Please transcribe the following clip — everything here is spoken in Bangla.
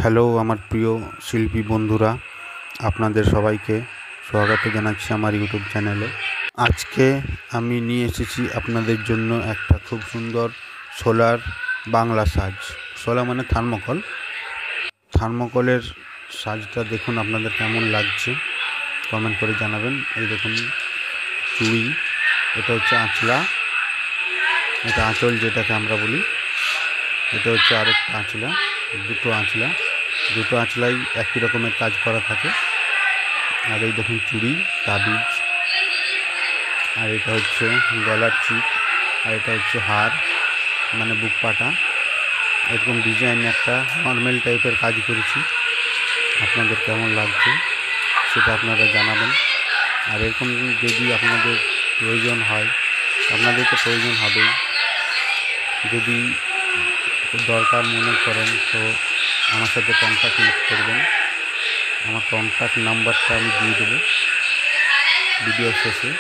হ্যালো আমার প্রিয় শিল্পী বন্ধুরা, আপনাদের সবাইকে স্বাগত জানাচ্ছি আমার ইউটিউব চ্যানেলে। আজকে আমি নিয়ে এসেছি আপনাদের জন্য একটা খুব সুন্দর সোলার বাংলা সাজ। সোলার মানে থার্মোকল। থার্মোকলের সাজটা দেখুন আপনাদের কেমন লাগছে, কমেন্ট করে জানাবেন। এই দেখুন চুড়ি, এটা হচ্ছে আঁচলা, এটা আঁচল যেটাকে আমরা বলি, এটা হচ্ছে আরেকটা আঁচলা, দুটো আঁচলাই একই রকমের কাজ করা থাকে। আর এই দেখুন চুড়ি, তাবিজ, আর এটা হচ্ছে গলার চিপ, আর এটা হচ্ছে হার মানে বুক পাটা। এরকম ডিজাইন একটা নর্মাল টাইপের কাজ করেছি। আপনাদের কেমন লাগছে সেটা আপনারা জানাবেন। আর এরকম যদি আপনাদের প্রয়োজন হয়, আপনাদের তো প্রয়োজন হবেই, যদি দরকার মনে করেন তো আমার সাথে কন্ট্যাক্ট করবেন। আমার কন্ট্যাক্ট নাম্বারটা আমি দিয়ে দেবো ভিডিও শেষে।